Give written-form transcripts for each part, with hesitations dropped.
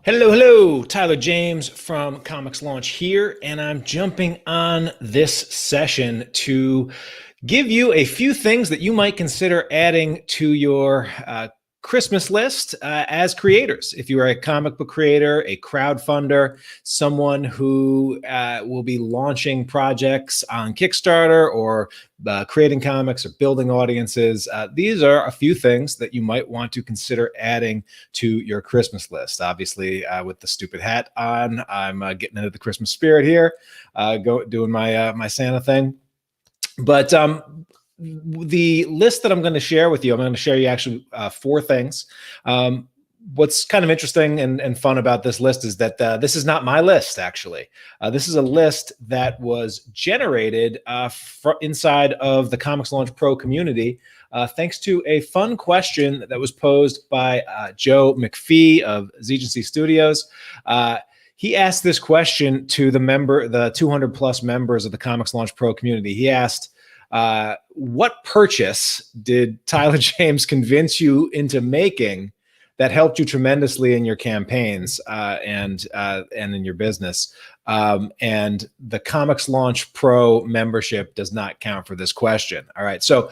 Hello. Tyler James from Comics Launch here, and I'm jumping on this session to give you a few things that you might consider adding to your Christmas list as creators. If you are a comic book creator, a crowdfunder, someone who will be launching projects on Kickstarter or creating comics or building audiences, these are a few things that you might want to consider adding to your Christmas list. Obviously, with the stupid hat on, I'm getting into the Christmas spirit here, doing my Santa thing. But the list that I'm going to share with you, I'm going to share you actually four things. What's kind of interesting and fun about this list is that this is not my list, actually. This is a list that was generated inside of the Comics Launch Pro community, thanks to a fun question that was posed by Joe McPhee of Agency Studios. He asked this question to the 200 plus members of the Comics Launch Pro community. He asked, what purchase did Tyler James convince you into making that helped you tremendously in your campaigns and in your business? And the Comics Launch Pro membership does not count for this question. All right. So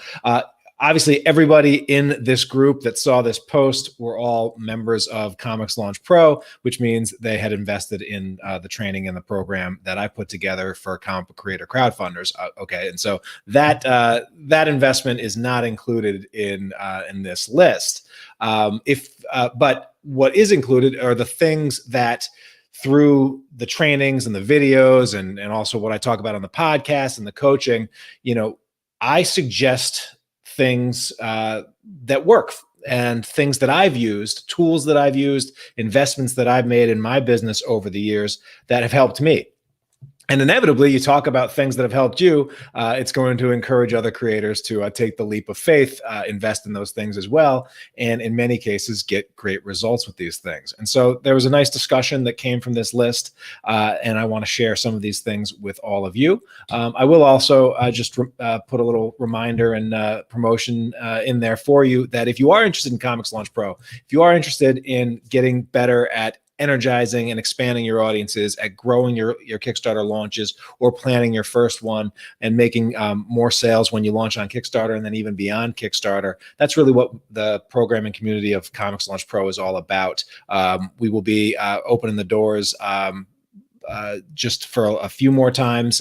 obviously, everybody in this group that saw this post were all members of Comics Launch Pro, which means they had invested in the training and the program that I put together for comic book creator crowdfunders. Okay, and so that investment is not included in this list. But what is included are the things that, through the trainings and the videos and also what I talk about on the podcast and the coaching, I suggest things that work and things that I've used, tools that I've used, investments that I've made in my business over the years that have helped me. And inevitably, you talk about things that have helped you. It's going to encourage other creators to take the leap of faith, invest in those things as well, and in many cases, get great results with these things. And so there was a nice discussion that came from this list, and I want to share some of these things with all of you. I will also just put a little reminder and promotion in there for you that if you are interested in Comics Launch Pro, if you are interested in getting better at energizing and expanding your audiences, at growing your Kickstarter launches or planning your first one and making more sales when you launch on Kickstarter and then even beyond Kickstarter, that's really what the program and community of Comics Launch Pro is all about. We will be opening the doors just for a few more times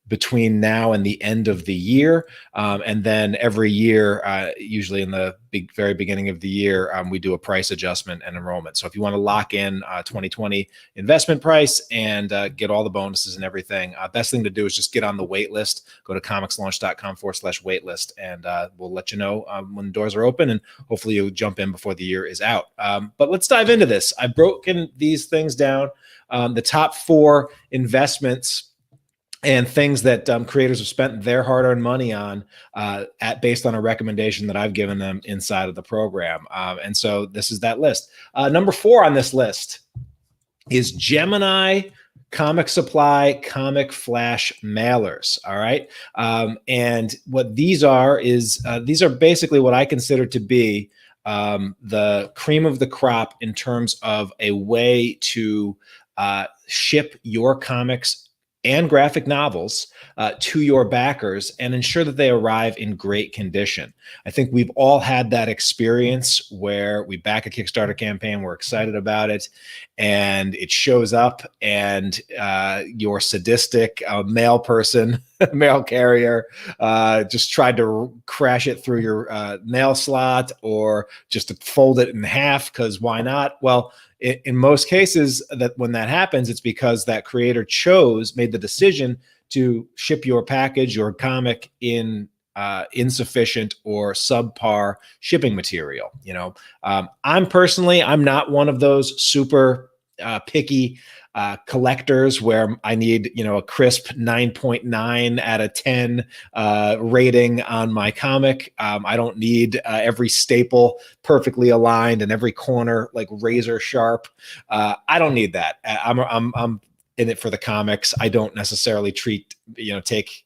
between now and the end of the year. And then every year, usually in the very beginning of the year, we do a price adjustment and enrollment. So if you want to lock in 2020 investment price and get all the bonuses and everything, best thing to do is just get on the wait list. Go to comicslaunch.com/waitlist, and we'll let you know when the doors are open, and hopefully you'll jump in before the year is out. But let's dive into this. I've broken these things down, the top 4 investments and things that creators have spent their hard-earned money on based on a recommendation that I've given them inside of the program. And so this is that list. Number 4 on this list is Gemini Comic Supply Comic Flash mailers. All right. And what these are is these are basically what I consider to be the cream of the crop in terms of a way to ship your comics and graphic novels to your backers and ensure that they arrive in great condition. I think we've all had that experience where we back a Kickstarter campaign, we're excited about it, and it shows up, and your sadistic mail person, mail carrier, just tried to crash it through your mail slot or just to fold it in half, because why not? Well, in most cases, that when that happens, it's because that creator made the decision to ship your package, your comic, in insufficient or subpar shipping material. I'm not one of those super picky collectors where I need, a crisp 9.9 out of 10 rating on my comic. I don't need every staple perfectly aligned and every corner like razor sharp. I don't need that. I'm in it for the comics. I don't necessarily take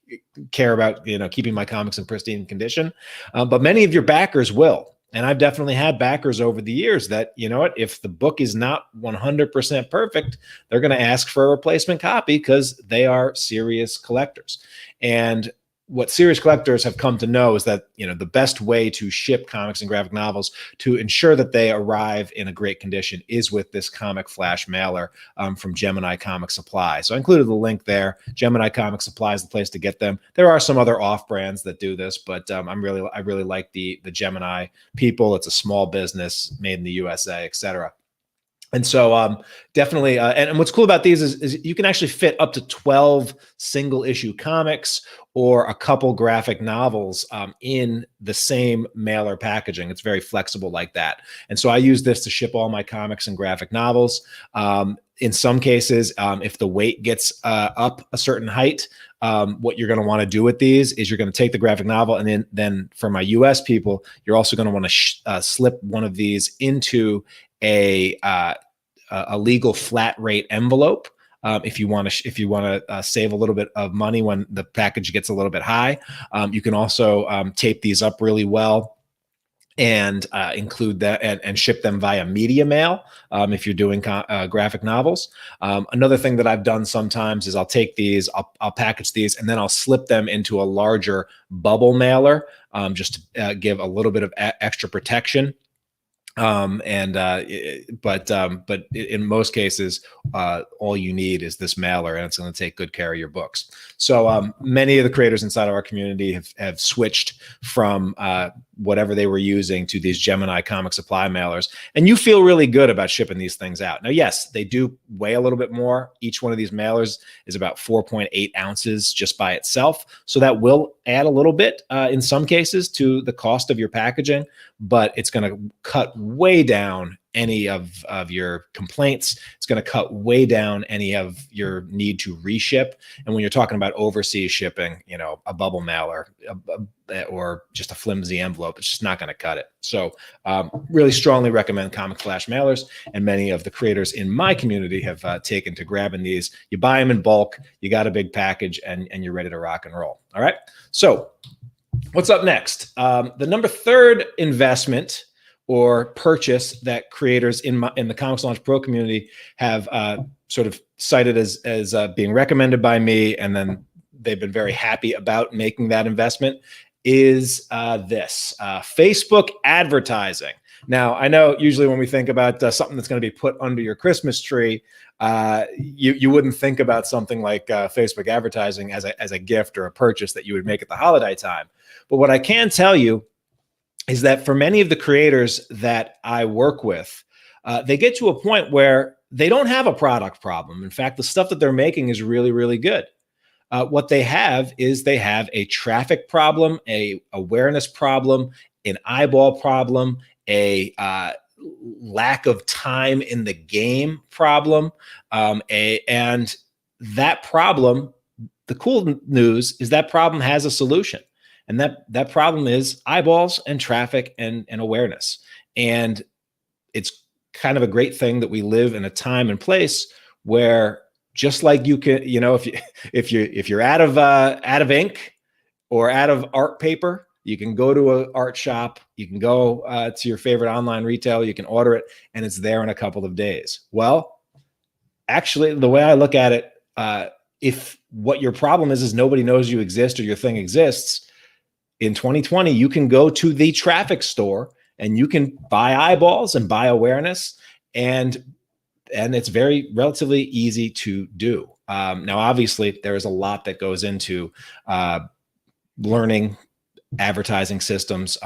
care about, keeping my comics in pristine condition. But many of your backers will. And I've definitely had backers over the years that, you know what, if the book is not 100% perfect, they're going to ask for a replacement copy because they are serious collectors. And what serious collectors have come to know is that, you know, the best way to ship comics and graphic novels to ensure that they arrive in a great condition is with this comic flash mailer from Gemini Comic Supply. So I included the link there. Gemini Comic Supply is the place to get them. There are some other off brands that do this, but I really like the Gemini people. It's a small business made in the USA, etc. And so definitely, and what's cool about these is you can actually fit up to 12 single issue comics or a couple graphic novels in the same mailer packaging. It's very flexible like that. And so I use this to ship all my comics and graphic novels. In some cases, if the weight gets up a certain height, what you're going to want to do with these is you're going to take the graphic novel, and then for my US people, you're also going to want to slip one of these into a legal flat rate envelope. If you want to save a little bit of money when the package gets a little bit high, you can also tape these up really well and include that and ship them via media mail if you're doing graphic novels. Another thing that I've done sometimes is I'll take these, I'll package these, and then I'll slip them into a larger bubble mailer just to give a little bit of extra protection. But in most cases, all you need is this mailer, and it's going to take good care of your books. So many of the creators inside of our community have switched from whatever they were using to these Gemini Comic Supply mailers, and you feel really good about shipping these things out. Now, yes, they do weigh a little bit more. Each one of these mailers is about 4.8 ounces just by itself, so that will add a little bit in some cases to the cost of your packaging, but it's going to cut way down any of your complaints. It's going to cut way down any of your need to reship. And when you're talking about overseas shipping, you know, a bubble mailer or just a flimsy envelope, it's just not going to cut it. So really strongly recommend Comic Flash mailers. And many of the creators in my community have taken to grabbing these. You buy them in bulk, you got a big package, and you're ready to rock and roll. All right. So what's up next? The number third investment or purchase that creators in the ComixLaunch Pro community have sort of cited as being recommended by me, and then they've been very happy about making that investment, is this Facebook advertising. Now, I know usually when we think about something that's going to be put under your Christmas tree, you wouldn't think about something like Facebook advertising as a gift or a purchase that you would make at the holiday time. But what I can tell you is that for many of the creators that I work with, they get to a point where they don't have a product problem. In fact, the stuff that they're making is really, really good. What they have is they have a traffic problem, a awareness problem, an eyeball problem, a lack of time in the game problem, and that problem, the cool news is that problem has a solution. And that problem is eyeballs and traffic and awareness. And it's kind of a great thing that we live in a time and place where, just like you can, you know, if you're out of ink or out of art paper, you can go to an art shop, you can go to your favorite online retailer, you can order it, and it's there in a couple of days. Well, actually, the way I look at it, if what your problem is nobody knows you exist or your thing exists, in 2020, you can go to the traffic store and you can buy eyeballs and buy awareness, and it's very relatively easy to do. Now, obviously, there is a lot that goes into learning advertising systems.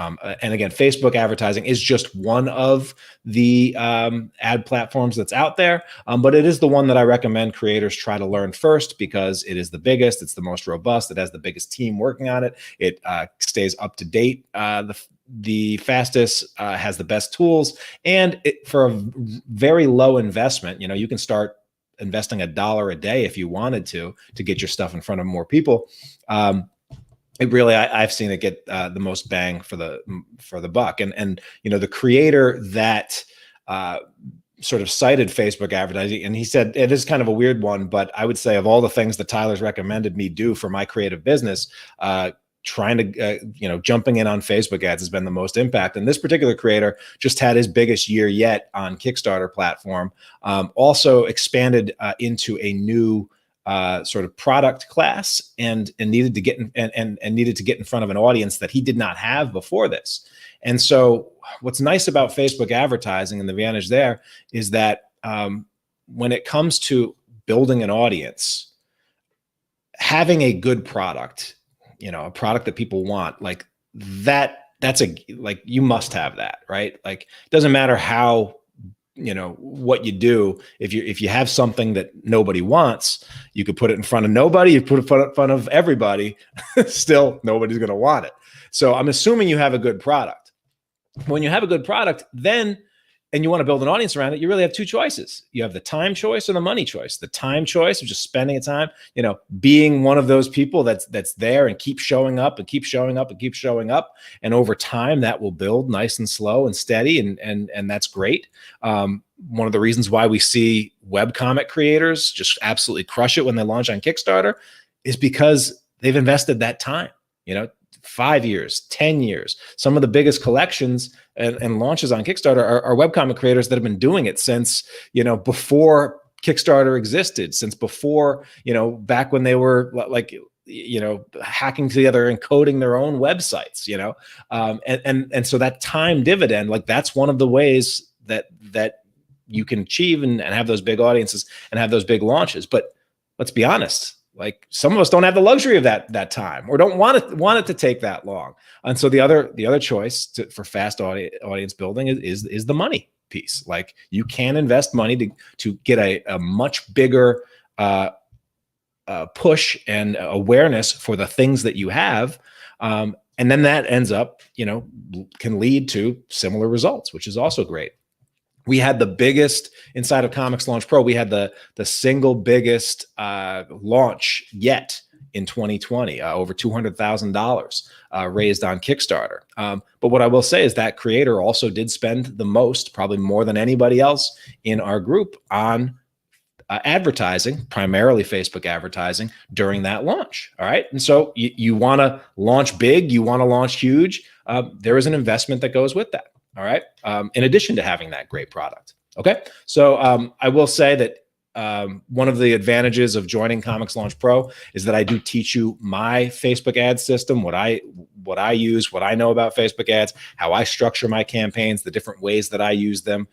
And again, Facebook advertising is just one of the ad platforms that's out there, but it is the one that I recommend creators try to learn first because it is the biggest, it's the most robust, it has the biggest team working on it, it stays up to date the fastest, has the best tools, and for a very low investment, you know, you can start investing $1 a day if you wanted to get your stuff in front of more people. It really, I've seen it get the most bang for the buck. And you know, the creator that sort of cited Facebook advertising, and he said it is kind of a weird one, but I would say of all the things that Tyler's recommended me do for my creative business, trying to, jumping in on Facebook ads has been the most impact. And this particular creator just had his biggest year yet on Kickstarter platform. Also expanded into a new sort of product class and needed to get needed to get in front of an audience that he did not have before this. And so what's nice about Facebook advertising and the advantage there is that when it comes to building an audience, having a good product, a product that people want, like that's you must have that, right? Like, it doesn't matter how, what you do. If you have something that nobody wants, you could put it in front of nobody, you put it in front of everybody, still nobody's going to want it. So I'm assuming you have a good product. When you have a good product, and you want to build an audience around it, you really have two choices. You have the time choice or the money choice. The time choice of just spending time, being one of those people that's there and keep showing up and keep showing up and keep showing up. And over time, that will build nice and slow and steady. And that's great. One of the reasons why we see webcomic creators just absolutely crush it when they launch on Kickstarter is because they've invested that time, 5 years, 10 years. Some of the biggest collections and launches on Kickstarter are webcomic creators that have been doing it since, before Kickstarter existed, since before, back when they were hacking together and coding their own websites, and so that time dividend, that's one of the ways that you can achieve and have those big audiences and have those big launches. But let's be honest, some of us don't have the luxury of that time, or don't want it to take that long. And so the other choice for fast audience building is the money piece. You can invest money to get a much bigger push and awareness for the things that you have. And then that ends up, can lead to similar results, which is also great. We had the biggest inside of ComixLaunch Pro. We had the single biggest launch yet in 2020, over $200,000 raised on Kickstarter. But what I will say is that creator also did spend the most, probably more than anybody else in our group, on advertising, primarily Facebook advertising, during that launch. All right. And so you want to launch big, you want to launch huge. There is an investment that goes with that. All right. In addition to having that great product. Okay. So I will say that one of the advantages of joining ComixLaunch Pro is that I do teach you my Facebook ad system, what I use, what I know about Facebook ads, how I structure my campaigns, the different ways that I use them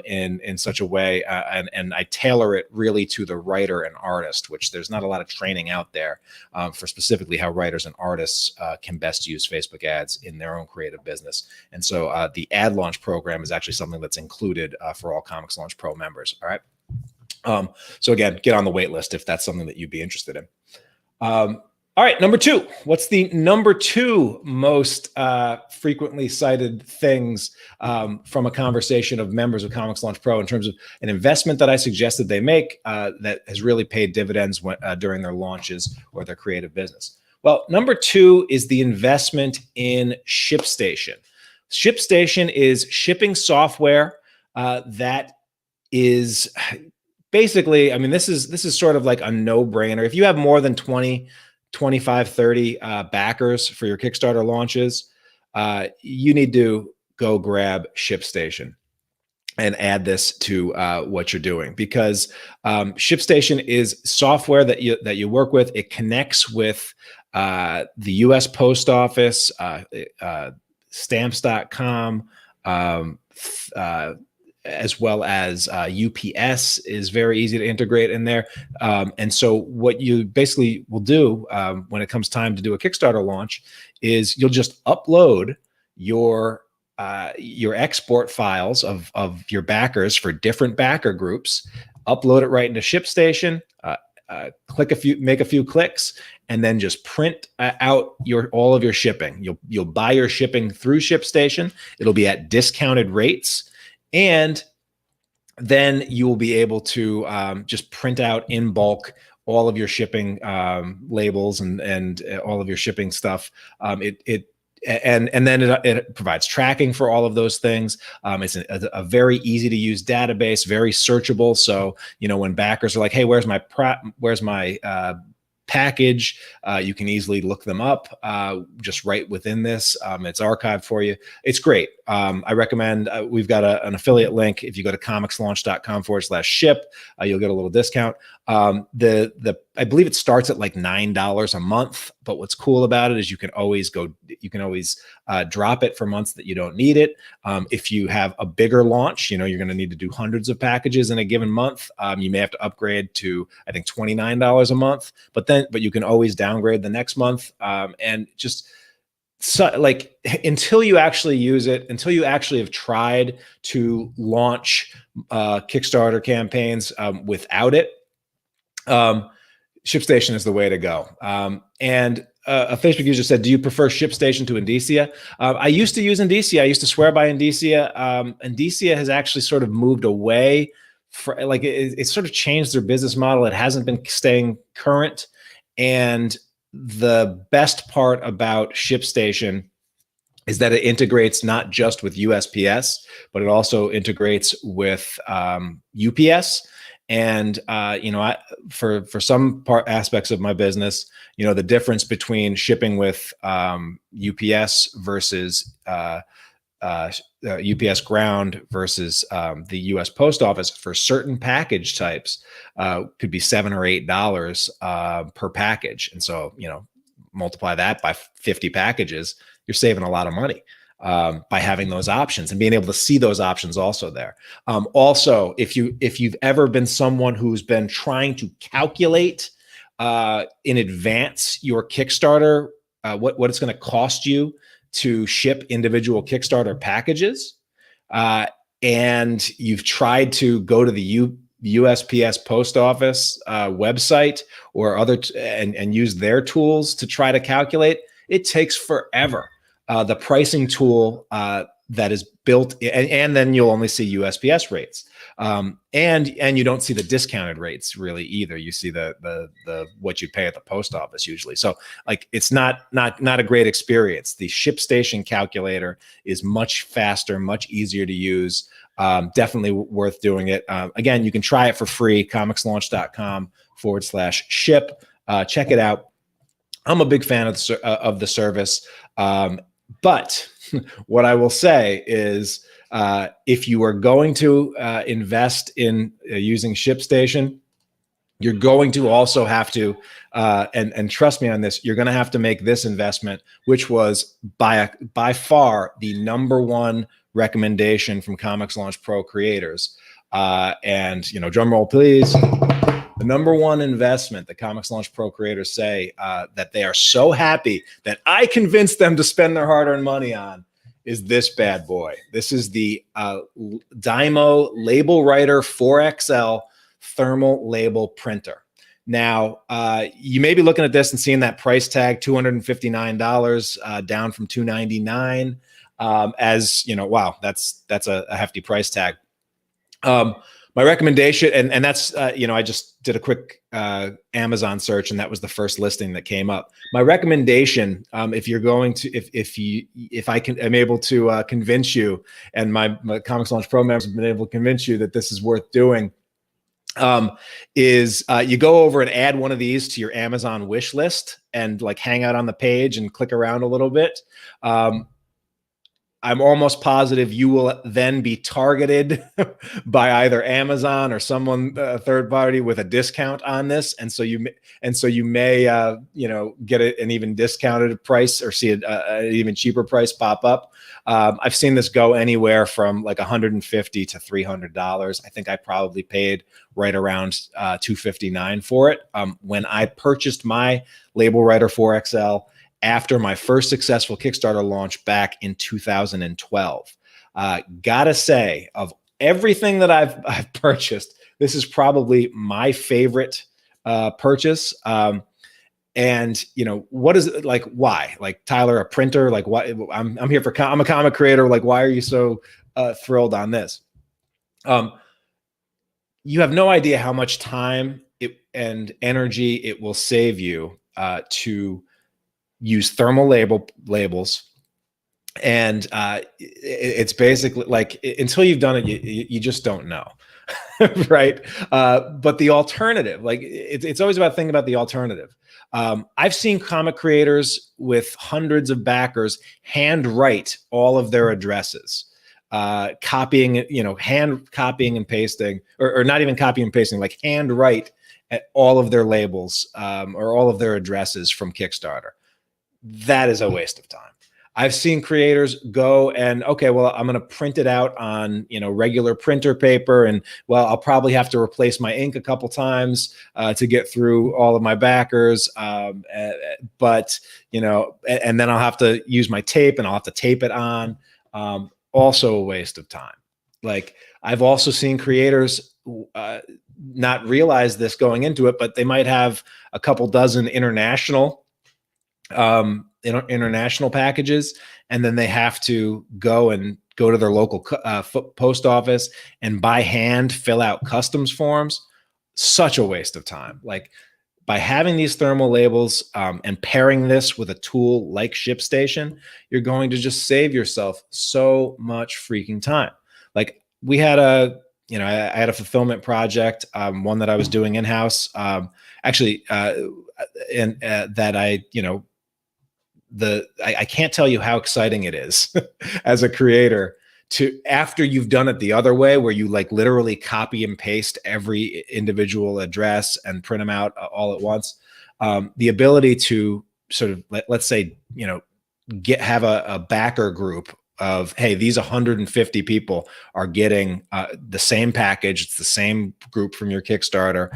in such a way. And I tailor it really to the writer and artist, which there's not a lot of training out there for specifically how writers and artists can best use Facebook ads in their own creative business. And so the ad launch program is actually something that's included for all ComixLaunch Pro members. All right. So again, get on the wait list if that's something that you'd be interested in. All right, number two. What's the number two most frequently cited things from a conversation of members of ComixLaunch Pro in terms of an investment that I suggested they make that has really paid dividends during their launches or their creative business? Well, number two is the investment in ShipStation. ShipStation is shipping software that is basically, this is sort of like a no-brainer. If you have more than 20, 25, 30 backers for your Kickstarter launches, you need to go grab ShipStation and add this to what you're doing, because ShipStation is software that you work with. It connects with the U.S. Post Office, stamps.com, as well as UPS is very easy to integrate in there. And so what you basically will do when it comes time to do a Kickstarter launch is you'll just upload your export files of your backers for different backer groups, upload it right into ShipStation, make a few clicks, and then just print out all of your shipping. You'll buy your shipping through ShipStation. It'll be at discounted rates. And then you will be able to just print out in bulk all of your shipping labels and all of your shipping stuff. And then it provides tracking for all of those things. It's a very easy to use database, very searchable. So when backers are like, "Hey, where's my package. You can easily look them up just right within this. It's archived for you. It's great. I recommend, we've got an affiliate link. If you go to comixlaunch.com/ship, you'll get a little discount. I believe it starts at like $9 a month, but what's cool about it is you can always drop it for months that you don't need it. If you have a bigger launch, you're going to need to do hundreds of packages in a given month. You may have to upgrade to, I think, $29 a month, but you can always downgrade the next month. And just like until you actually use it, until you actually have tried to launch Kickstarter campaigns without it, ShipStation is the way to go. And a Facebook user said, do you prefer ShipStation to Indicia? I used to use Indicia. I used to swear by Indicia. Indicia has actually sort of moved away. It's sort of changed their business model. It hasn't been staying current. And the best part about ShipStation is that it integrates not just with USPS, but it also integrates with UPS. And for some aspects of my business, the difference between shipping with UPS versus UPS ground versus the U.S. Post Office for certain package types could be $7 or $8 per package. And so, multiply that by 50 packages, you're saving a lot of money by having those options and being able to see those options also there. Also, if you've ever been someone who's been trying to calculate in advance your Kickstarter, what it's going to cost you to ship individual Kickstarter packages, and you've tried to go to the USPS Post Office website or and use their tools to try to calculate, it takes forever. The pricing tool that is built, and then you'll only see USPS rates, and you don't see the discounted rates really either. You see the what you pay at the post office usually. So like it's not a great experience. The ShipStation calculator is much faster, much easier to use. Definitely worth doing it. Again, you can try it for free. ComixLaunch.com/ship. Check it out. I'm a big fan of the service. But what I will say is, if you are going to invest in using ShipStation, you're going to also have to, and trust me on this, you're going to have to make this investment, which was by far the #1 recommendation from ComixLaunch Pro creators. And drum roll, please. The #1 investment the ComixLaunch Pro creators say that they are so happy that I convinced them to spend their hard-earned money on is this bad boy. This is the Dymo Label Writer 4XL thermal label printer. Now, you may be looking at this and seeing that price tag, $259, down from $299. Wow, that's a hefty price tag. My recommendation, and that's, I just did a quick Amazon search, and that was the first listing that came up. My recommendation, if you're going to, if I am able to convince you, and my ComixLaunch Pro members have been able to convince you that this is worth doing, is you go over and add one of these to your Amazon wish list and like hang out on the page and click around a little bit. I'm almost positive you will then be targeted by either Amazon or someone third party with a discount on this, and so you may get an even discounted price or see an even cheaper price pop up. I've seen this go anywhere from like $150 to $300. I think I probably paid right around $259 for it when I purchased my Label Writer 4XL. After my first successful Kickstarter launch back in 2012. Gotta say, of everything that I've purchased, this is probably my favorite purchase. And what is it like? Why? Like, Tyler, a printer? Like, why? I'm here for. I'm a comic creator. Like, why are you so thrilled on this? You have no idea how much time and energy it will save you to use thermal labels And it's basically like, until you've done it, you just don't know. Right. But the alternative, like it's always about thinking about the alternative. I've seen comic creators with hundreds of backers handwrite all of their addresses, copying, hand copying and pasting, or not even copying and pasting, like handwrite at all of their labels, or all of their addresses from Kickstarter. That is a waste of time. I've seen creators go and, okay, well, I'm going to print it out on, regular printer paper. And well, I'll probably have to replace my ink a couple times to get through all of my backers. But, and then I'll have to use my tape and I'll have to tape it on. Also a waste of time. Like, I've also seen creators not realize this going into it, but they might have a couple dozen international packages, and then they have to go to their local post office and by hand fill out customs forms. Such a waste of time. Like, by having these thermal labels and pairing this with a tool like ShipStation, you're going to just save yourself so much freaking time. Like, we had I had a fulfillment project, one that I was doing in-house, that I can't tell you how exciting it is as a creator to, after you've done it the other way, where you like literally copy and paste every individual address and print them out all at once. The ability to sort of, let's say, have a backer group of, hey, these 150 people are getting the same package. It's the same group from your Kickstarter.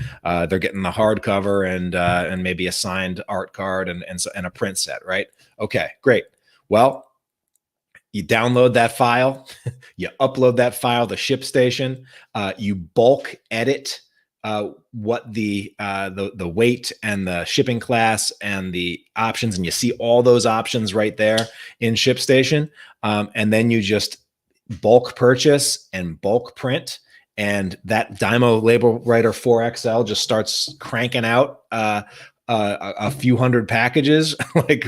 They're getting the hardcover and maybe a signed art card and a print set, right? Okay, great. Well, you download that file, you upload that file to ShipStation, you bulk edit what the weight and the shipping class and the options, and you see all those options right there in ShipStation. And then you just bulk purchase and bulk print, and that Dymo Label Writer 4XL just starts cranking out a few hundred packages, like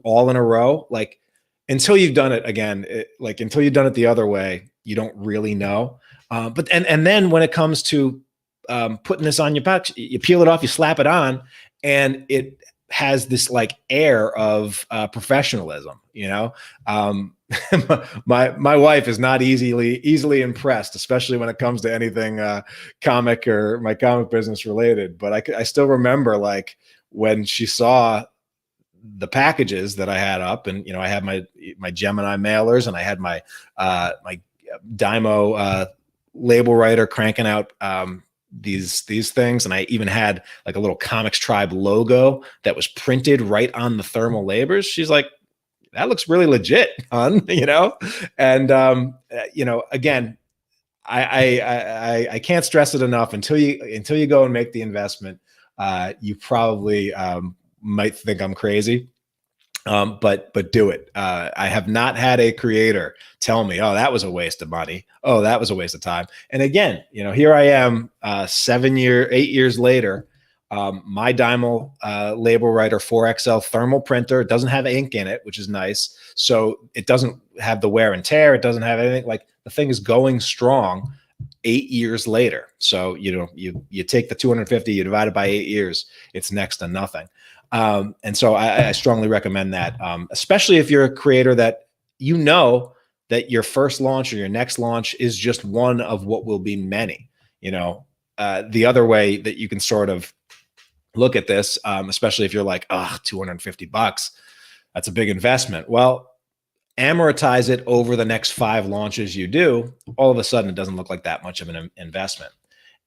all in a row. Like, until you've done it again, until you've done it the other way, you don't really know. But then when it comes to putting this on your box, you peel it off, you slap it on, and it has this like air of professionalism. My wife is not easily impressed, especially when it comes to anything comic or my comic business related. But I still remember, like, when she saw the packages that I had up, and I had my Gemini mailers, and I had my my Dymo label writer cranking out these things, and I even had like a little Comics Tribe logo that was printed right on the thermal labels. She's like, that looks really legit, hon. And again, I can't stress it enough. Until you go and make the investment, you probably might think I'm crazy, but do it. I have not had a creator tell me, oh, that was a waste of money. Oh, that was a waste of time. And again, here I am, 8 years later. My Dymo Label Writer 4XL thermal printer doesn't have ink in it, which is nice. So it doesn't have the wear and tear. It doesn't have anything. Like, the thing is going strong 8 years later. So, you take the 250, you divide it by 8 years, it's next to nothing. And so I strongly recommend that, especially if you're a creator that that your first launch or your next launch is just one of what will be many. The other way that you can sort of look at this, especially if you're like, $250, that's a big investment. Well, amortize it over the next 5 launches you do. All of a sudden, it doesn't look like that much of an investment.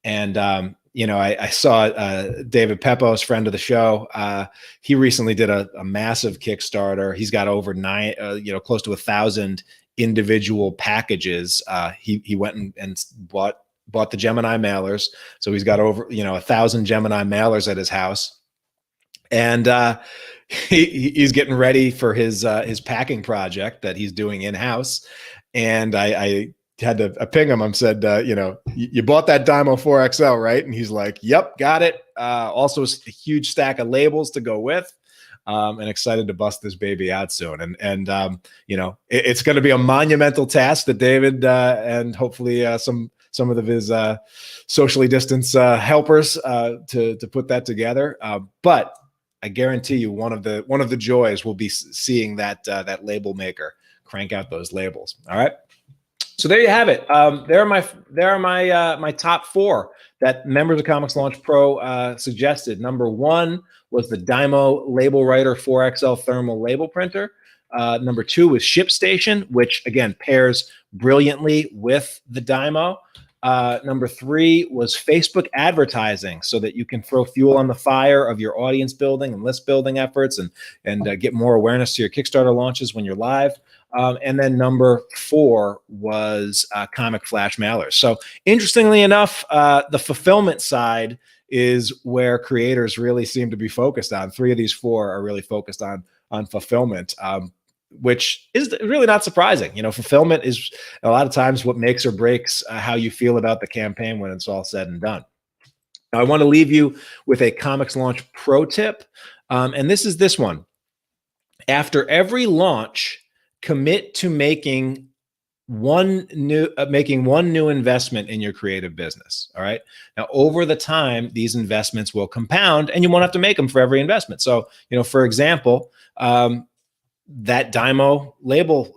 And I saw David Pepos, friend of the show. He recently did a massive Kickstarter. He's got over close to 1,000 individual packages. He went and bought the Gemini mailers. So he's got over 1,000 Gemini mailers at his house, and he's getting ready for his packing project that he's doing in house. And I had to ping him. I said, you bought that Dymo 4XL, right? And he's like, yep, got it. Also a huge stack of labels to go with. and excited to bust this baby out soon. And it's going to be a monumental task that David and hopefully some of his socially distanced helpers to put that together. But I guarantee you, one of the joys will be seeing that label maker crank out those labels. All right. So there you have it. There are my top 4 that members of ComixLaunch Pro suggested. Number 1 was the Dymo Label Writer 4XL thermal label printer. Number 2 was ShipStation, which again pairs brilliantly with the Dymo. Number 3 was Facebook advertising, so that you can throw fuel on the fire of your audience building and list building efforts, and get more awareness to your Kickstarter launches when you're live. And then number 4 was Comic Flash mailers. So interestingly enough, the fulfillment side is where creators really seem to be focused on. 3 of these 4 are really focused on fulfillment, which is really not surprising. Fulfillment is a lot of times what makes or breaks how you feel about the campaign when it's all said and done. Now, I want to leave you with a ComixLaunch Pro tip, and this is this one. After every launch, commit to making one new investment in your creative business. All right. Now, over the time, these investments will compound, and you won't have to make them for every investment. So, for example, that Dymo label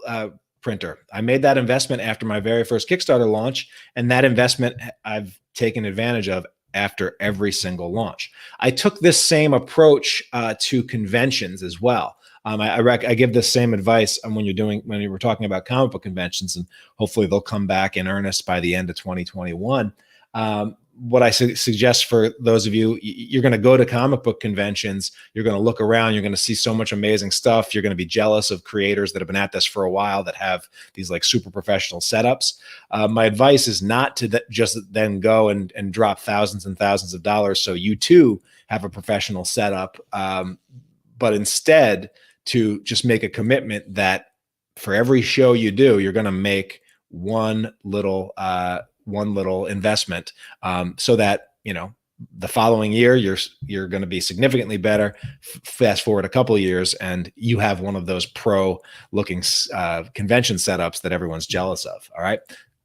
printer, I made that investment after my very first Kickstarter launch, and that investment I've taken advantage of after every single launch. I took this same approach to conventions as well. I give the same advice when you were talking about comic book conventions, and hopefully they'll come back in earnest by the end of 2021. What I suggest for those of you, you're going to go to comic book conventions, you're going to look around, you're going to see so much amazing stuff. You're going to be jealous of creators that have been at this for a while that have these like super professional setups. My advice is not to just then go and drop thousands and thousands of dollars so you too have a professional setup, but instead to just make a commitment that for every show you do, you're going to make one little investment, so that the following year you're going to be significantly better. Fast forward a couple of years, and you have one of those pro-looking convention setups that everyone's jealous of. All right.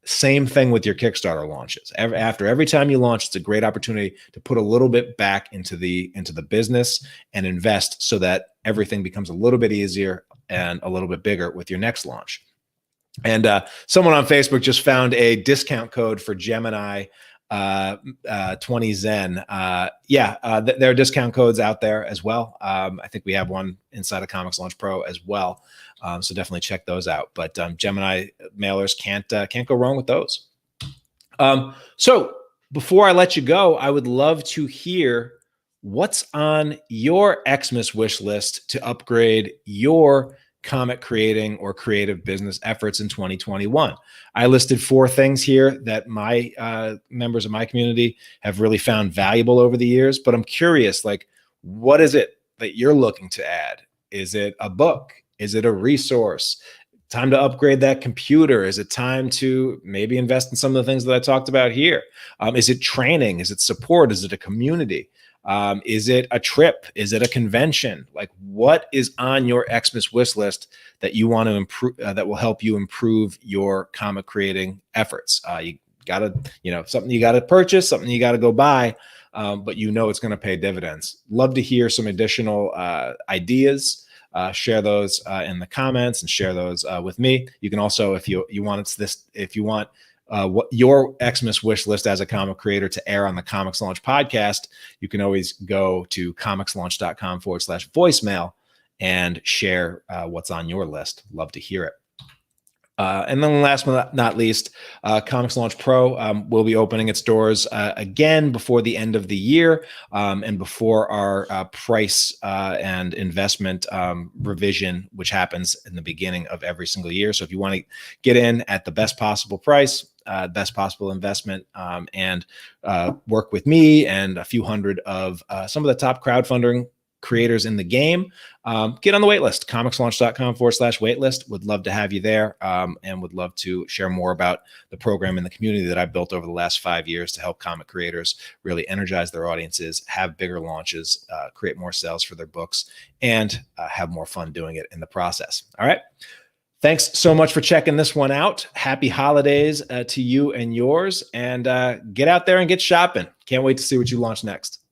Same thing with your Kickstarter launches. After every time you launch, it's a great opportunity to put a little bit back into the business and invest, so that everything becomes a little bit easier and a little bit bigger with your next launch. And someone on Facebook just found a discount code for Gemini 20 Zen. There are discount codes out there as well. I think we have one inside of ComixLaunch Pro as well. So definitely check those out. But Gemini mailers can't go wrong with those. So before I let you go, I would love to hear what's on your Xmas wish list to upgrade your comic creating or creative business efforts in 2021. I listed 4 things here that my members of my community have really found valuable over the years, but I'm curious, like, what is it that you're looking to add? Is it a book? Is it a resource? Time to upgrade that computer? Is it time to maybe invest in some of the things that I talked about here? Is it training? Is it support? Is it a community? Is it a trip? Is it a convention? Like, what is on your Xmas wish list that you want to improve, that will help you improve your comic creating efforts? You gotta, something you gotta purchase, something you gotta go buy, but it's going to pay dividends. Love to hear some additional ideas. Share those in the comments, and share those with me. You can also, if you want what your Xmas wish list as a comic creator to air on the Comics Launch podcast, you can always go to comixlaunch.com/voicemail and share what's on your list. Love to hear it. And then last but not least, ComixLaunch Pro will be opening its doors again before the end of the year, and before our price and investment revision, which happens in the beginning of every single year. So if you want to get in at the best possible price, best possible investment, and work with me and a few hundred of some of the top crowdfunding creators in the game, get on the waitlist, comixlaunch.com/waitlist. Would love to have you there, and would love to share more about the program and the community that I've built over the last 5 years to help comic creators really energize their audiences, have bigger launches, create more sales for their books, and have more fun doing it in the process. All right. Thanks so much for checking this one out. Happy holidays to you and yours, and get out there and get shopping. Can't wait to see what you launch next.